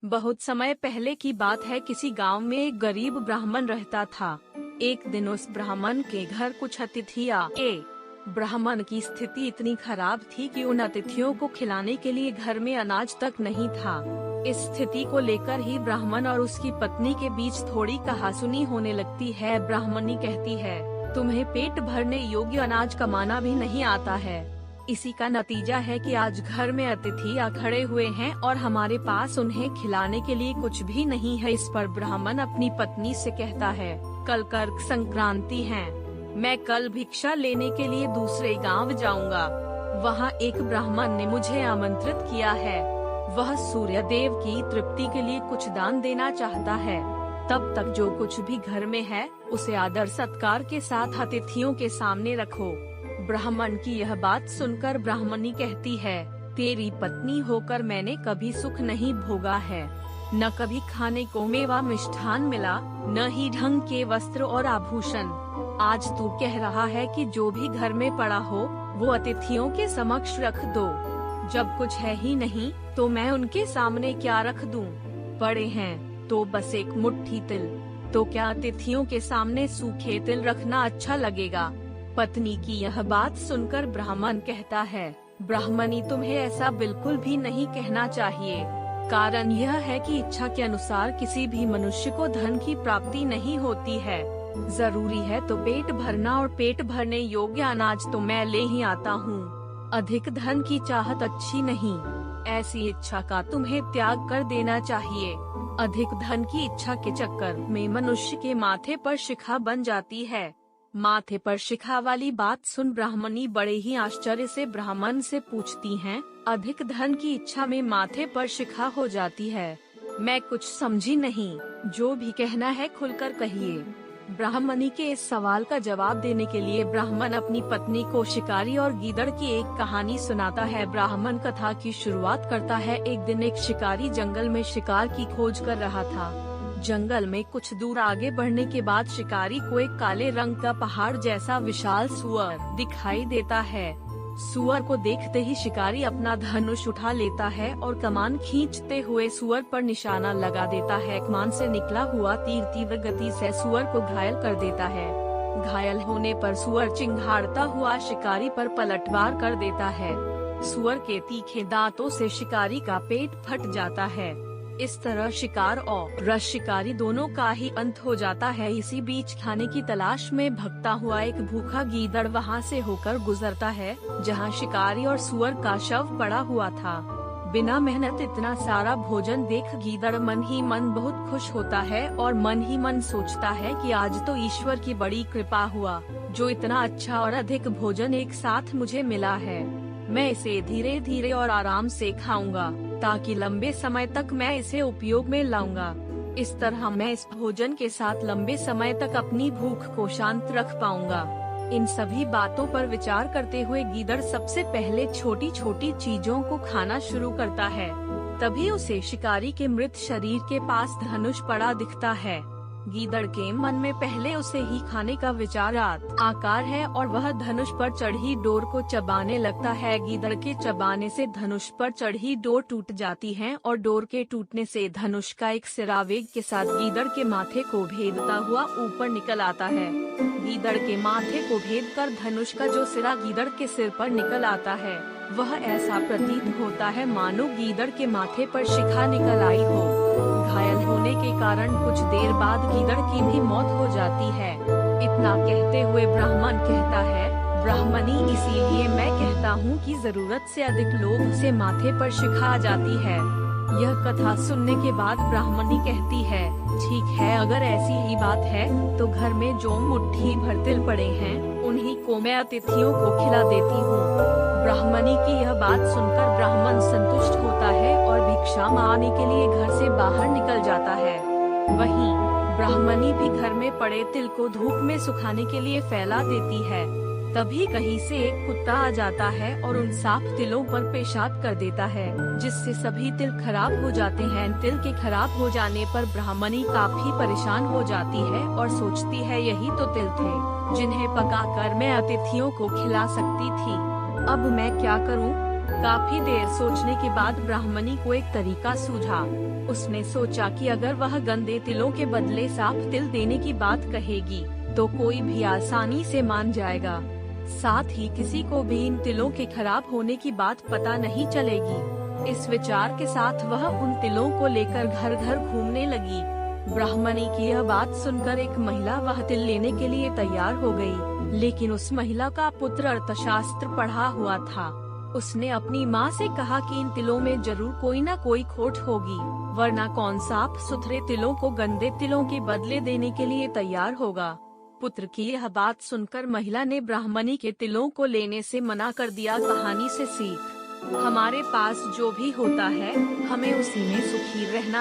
बहुत समय पहले की बात है। किसी गांव में एक गरीब ब्राह्मण रहता था। एक दिन उस ब्राह्मण के घर कुछ अतिथि आए। ब्राह्मण की स्थिति इतनी खराब थी कि उन अतिथियों को खिलाने के लिए घर में अनाज तक नहीं था। इस स्थिति को लेकर ही ब्राह्मण और उसकी पत्नी के बीच थोड़ी कहासुनी होने लगती है। ब्राह्मणी कहती है, तुम्हें पेट भरने योग्य अनाज कमाना भी नहीं आता है। इसी का नतीजा है कि आज घर में अतिथि आ खड़े हुए हैं और हमारे पास उन्हें खिलाने के लिए कुछ भी नहीं है। इस पर ब्राह्मण अपनी पत्नी से कहता है, कल कर्क संक्रांति है, मैं कल भिक्षा लेने के लिए दूसरे गांव जाऊंगा। वहां एक ब्राह्मण ने मुझे आमंत्रित किया है। वह सूर्य देव की तृप्ति के लिए कुछ दान देना चाहता है। तब तक जो कुछ भी घर में है उसे आदर सत्कार के साथ अतिथियों के सामने रखो। ब्राह्मण की यह बात सुनकर ब्राह्मणी कहती है, तेरी पत्नी होकर मैंने कभी सुख नहीं भोगा है। न कभी खाने को मेवा मिष्ठान मिला, न ही ढंग के वस्त्र और आभूषण। आज तू कह रहा है कि जो भी घर में पड़ा हो वो अतिथियों के समक्ष रख दो। जब कुछ है ही नहीं तो मैं उनके सामने क्या रख दूं? पड़े हैं तो बस एक मुट्ठी तिल, तो क्या अतिथियों के सामने सूखे तिल रखना अच्छा लगेगा? पत्नी की यह बात सुनकर ब्राह्मण कहता है, ब्राह्मणी तुम्हें ऐसा बिल्कुल भी नहीं कहना चाहिए। कारण यह है कि इच्छा के अनुसार किसी भी मनुष्य को धन की प्राप्ति नहीं होती है। जरूरी है तो पेट भरना, और पेट भरने योग्य अनाज तो मैं ले ही आता हूँ। अधिक धन की चाहत अच्छी नहीं। ऐसी इच्छा का तुम्हें त्याग कर देना चाहिए। अधिक धन की इच्छा के चक्कर में मनुष्य के माथे पर शिखा बन जाती है। माथे पर शिखा वाली बात सुन ब्राह्मणी बड़े ही आश्चर्य से ब्राह्मण से पूछती हैं, अधिक धन की इच्छा में माथे पर शिखा हो जाती है? मैं कुछ समझी नहीं, जो भी कहना है खुलकर कहिए। ब्राह्मणी के इस सवाल का जवाब देने के लिए ब्राह्मण अपनी पत्नी को शिकारी और गीदड़ की एक कहानी सुनाता है। ब्राह्मण कथा की शुरुआत करता है। एक दिन एक शिकारी जंगल में शिकार की खोज कर रहा था। जंगल में कुछ दूर आगे बढ़ने के बाद शिकारी को एक काले रंग का पहाड़ जैसा विशाल सुअर दिखाई देता है। सुअर को देखते ही शिकारी अपना धनुष उठा लेता है और कमान खींचते हुए सुअर पर निशाना लगा देता है। कमान से निकला हुआ तीर तीव्र गति से सुअर को घायल कर देता है। घायल होने पर सुअर चिंघाड़ता हुआ शिकारी पर पलटवार कर देता है। सुअर के तीखे दांतों से शिकारी का पेट फट जाता है। इस तरह शिकार और शिकारी दोनों का ही अंत हो जाता है। इसी बीच खाने की तलाश में भगता हुआ एक भूखा गीदड़ वहां से होकर गुजरता है, जहां शिकारी और सुअर का शव पड़ा हुआ था। बिना मेहनत इतना सारा भोजन देख गीदड़ मन ही मन बहुत खुश होता है और मन ही मन सोचता है कि आज तो ईश्वर की बड़ी कृपा हुआ, जो इतना अच्छा और अधिक भोजन एक साथ मुझे मिला है। मैं इसे धीरे धीरे और आराम से खाऊंगा, ताकि लंबे समय तक मैं इसे उपयोग में लाऊंगा। इस तरह मैं इस भोजन के साथ लंबे समय तक अपनी भूख को शांत रख पाऊंगा। इन सभी बातों पर विचार करते हुए गीदड़ सबसे पहले छोटी छोटी चीजों को खाना शुरू करता है। तभी उसे शिकारी के मृत शरीर के पास धनुष पड़ा दिखता है। गीदड़ के मन में पहले उसे ही खाने का विचार आकार है और वह धनुष पर चढ़ी डोर को चबाने लगता है। गीदड़ के चबाने से धनुष पर चढ़ी डोर टूट जाती है और डोर के टूटने से धनुष का एक सिरा वेग के साथ गीदड़ के माथे को भेदता हुआ ऊपर निकल आता है। गीदड़ के माथे को भेदकर धनुष का जो सिरा गीदड़ के सिर पर निकल आता है, वह ऐसा प्रतीत होता है मानो गीदड़ के माथे पर शिखा निकल आई हो। घायल होने के कारण कुछ देर बाद गीदड़ की भी मौत हो जाती है। इतना कहते हुए ब्राह्मण कहता है, ब्राह्मणी इसीलिए मैं कहता हूँ कि जरूरत से अधिक लोभ से माथे पर शिखा आ जाती है। यह कथा सुनने के बाद ब्राह्मणी कहती है, ठीक है, अगर ऐसी ही बात है तो घर में जो मुट्ठी भर तिल पड़े हैं उन्हीं को मैं अतिथियों को खिला देती हूँ। ब्राह्मणी की यह बात सुनकर ब्राह्मण संतुष्ट होता है और भिक्षा मांगने के लिए घर से बाहर निकल जाता है। वहीं ब्राह्मणी भी घर में पड़े तिल को धूप में सुखाने के लिए फैला देती है। तभी कहीं से एक कुत्ता आ जाता है और उन साफ तिलों पर पेशाब कर देता है, जिससे सभी तिल खराब हो जाते हैं। तिल के खराब हो जाने पर ब्राह्मणी काफी परेशान हो जाती है और सोचती है यही तो तिल थे जिन्हें पकाकर मैं अतिथियों को खिला सकती थी। अब मैं क्या करूं? काफी देर सोचने के बाद ब्राह्मणी को एक तरीका सूझा। उसने सोचा कि अगर वह गंदे तिलों के बदले साफ तिल देने की बात कहेगी तो कोई भी आसानी से मान जाएगा। साथ ही किसी को भी इन तिलों के खराब होने की बात पता नहीं चलेगी। इस विचार के साथ वह उन तिलों को लेकर घर घर घूमने लगी। ब्राह्मणी की यह बात सुनकर एक महिला वह तिल लेने के लिए तैयार हो गई, लेकिन उस महिला का पुत्र अर्थशास्त्र पढ़ा हुआ था। उसने अपनी माँ से कहा कि इन तिलों में जरूर कोई न कोई खोट होगी, वरना कौन साफ सुथरे तिलों को गंदे तिलों के बदले देने के लिए तैयार होगा। पुत्र की यह बात सुनकर महिला ने ब्राह्मणी के तिलों को लेने से मना कर दिया। कहानी से सीख, हमारे पास जो भी होता है हमें उसी में सुखी रहना